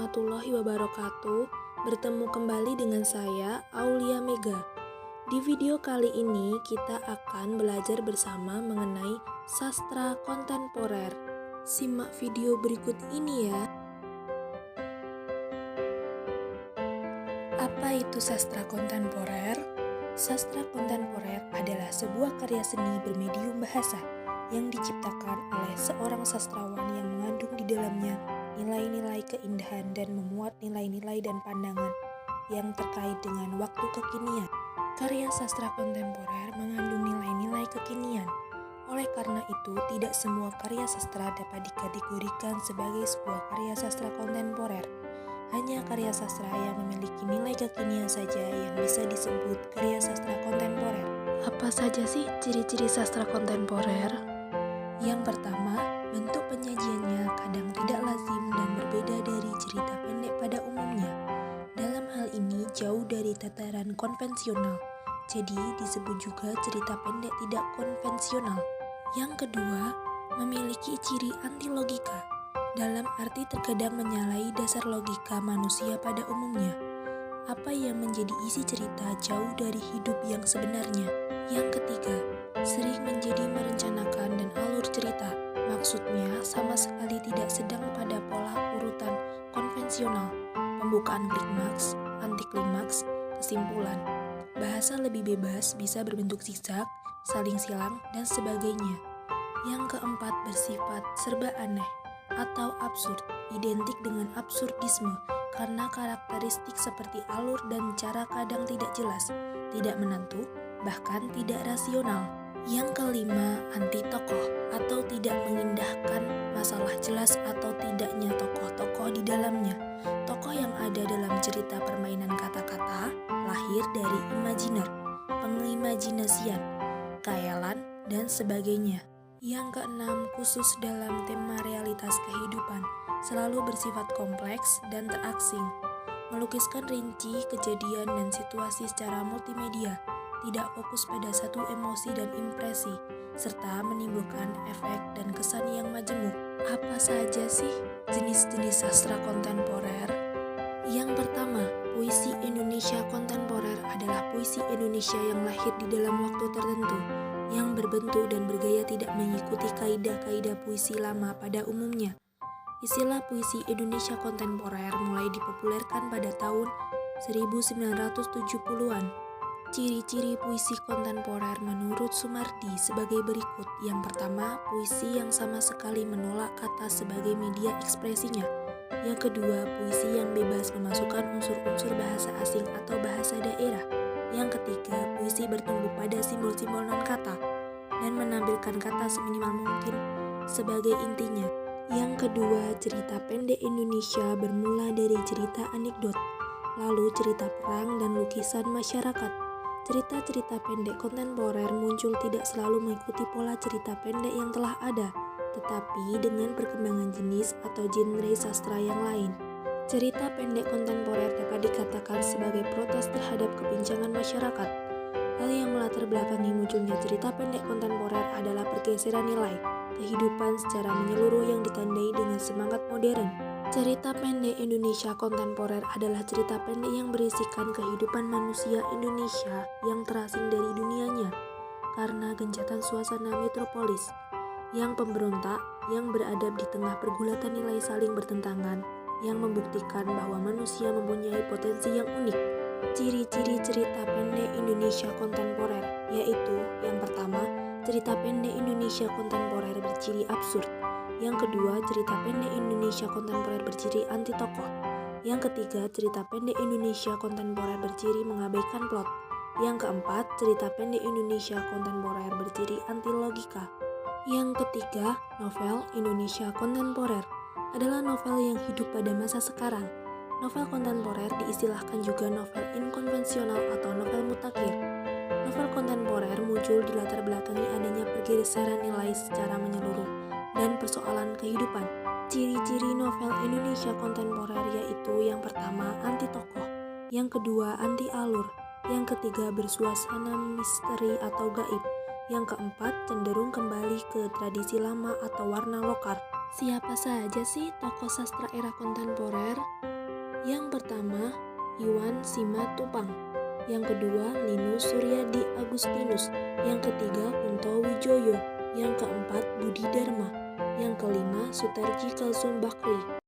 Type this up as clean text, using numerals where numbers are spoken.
warahmatullahi wabarakatuh. Bertemu kembali dengan saya, Aulia Mega. Di video kali ini kita akan belajar bersama mengenai sastra kontemporer. Simak video berikut ini ya. Apa itu sastra kontemporer? Sastra kontemporer adalah sebuah karya seni bermedium bahasa yang diciptakan oleh seorang sastrawan yang mengandung di dalamnya nilai-nilai keindahan dan memuat nilai-nilai dan pandangan yang terkait dengan waktu kekinian. Karya sastra kontemporer mengandung nilai-nilai kekinian. Oleh karena itu, tidak semua karya sastra dapat dikategorikan sebagai sebuah karya sastra kontemporer. Hanya karya sastra yang memiliki nilai kekinian saja yang bisa disebut karya sastra kontemporer. Apa saja sih ciri-ciri sastra kontemporer? Yang pertama, bentuk penyajiannya kadang tidak lazim dan berbeda dari cerita pendek pada umumnya. Dalam hal ini jauh dari tataran konvensional, jadi disebut juga cerita pendek tidak konvensional. Yang kedua, memiliki ciri anti logika, dalam arti terkadang menyalahi dasar logika manusia pada umumnya. Apa yang menjadi isi cerita jauh dari hidup yang sebenarnya. Yang ketiga, sering menjadi merencanakan dan alur cerita. Maksudnya sama sekali tidak sedang pada pola urutan konvensional. Pembukaan klimaks, anti klimaks, kesimpulan. Bahasa lebih bebas bisa berbentuk zigzag, saling silang, dan sebagainya. Yang keempat, bersifat serba aneh atau absurd, identik dengan absurdisme karena karakteristik seperti alur dan cara kadang tidak jelas, tidak menentu, bahkan tidak rasional. Yang kelima, anti tokoh atau tidak mengindahkan masalah jelas atau tidaknya tokoh-tokoh di dalamnya. Tokoh yang ada dalam cerita permainan kata-kata lahir dari imajiner, pengimajinasian, khayalan, dan sebagainya. Yang keenam, khusus dalam tema realitas kehidupan, selalu bersifat kompleks dan terasing, melukiskan rinci, kejadian, dan situasi secara multimedia, tidak fokus pada satu emosi dan impresi, serta menimbulkan efek dan kesan yang majemuk. Apa saja sih jenis-jenis sastra kontemporer? Yang pertama, puisi Indonesia kontemporer adalah puisi Indonesia yang lahir di dalam waktu tertentu, yang berbentuk dan bergaya tidak mengikuti kaidah-kaidah puisi lama pada umumnya. Istilah puisi Indonesia kontemporer mulai dipopulerkan pada tahun 1970-an. Ciri-ciri puisi kontemporer menurut Sumardi sebagai berikut. Yang pertama, puisi yang sama sekali menolak kata sebagai media ekspresinya. Yang kedua, puisi yang bebas memasukkan unsur-unsur bahasa asing atau bahasa daerah. Yang ketiga, puisi bertumbuh pada simbol-simbol non-kata dan menampilkan kata seminimal mungkin sebagai intinya. Yang kedua, cerita pendek Indonesia bermula dari cerita anekdot, lalu cerita perang dan lukisan masyarakat. Cerita-cerita pendek kontemporer muncul tidak selalu mengikuti pola cerita pendek yang telah ada, tetapi dengan perkembangan jenis atau genre sastra yang lain. Cerita pendek kontemporer dapat dikatakan sebagai protes terhadap kepincangan masyarakat. Hal yang melatar belakangi munculnya cerita pendek kontemporer adalah pergeseran nilai kehidupan secara menyeluruh yang ditandai dengan semangat modern. Cerita pendek Indonesia kontemporer adalah cerita pendek yang berisikan kehidupan manusia Indonesia yang terasing dari dunianya karena gencatan suasana metropolis, yang pemberontak, yang beradab di tengah pergulatan nilai saling bertentangan, yang membuktikan bahwa manusia mempunyai potensi yang unik. Ciri-ciri cerita pendek Indonesia kontemporer yaitu yang pertama, cerita pendek Indonesia kontemporer berciri absurd. Yang kedua, cerita pendek Indonesia kontemporer berciri anti tokoh. Yang ketiga, cerita pendek Indonesia kontemporer berciri mengabaikan plot. Yang keempat, cerita pendek Indonesia kontemporer berciri anti logika. Yang ketiga, novel Indonesia kontemporer adalah novel yang hidup pada masa sekarang. Novel kontemporer diistilahkan juga novel inkonvensional atau novel mutakhir. Novel kontemporer muncul di latar belakangi adanya pergeseran nilai secara menyeluruh dan persoalan kehidupan. Ciri-ciri novel Indonesia kontemporer yaitu yang pertama, anti tokoh, yang kedua, anti alur, yang ketiga, bersuasana misteri atau gaib, yang keempat, cenderung kembali ke tradisi lama atau warna lokal. Siapa saja sih tokoh sastra era kontemporer? Yang pertama, Iwan Simatupang. Yang kedua, Linus Suryadi Agustinus. Yang ketiga, Kunto Wijoyo. Yang keempat, Budi Dharma. Yang kelima, Sutarji Kalsum Bakri.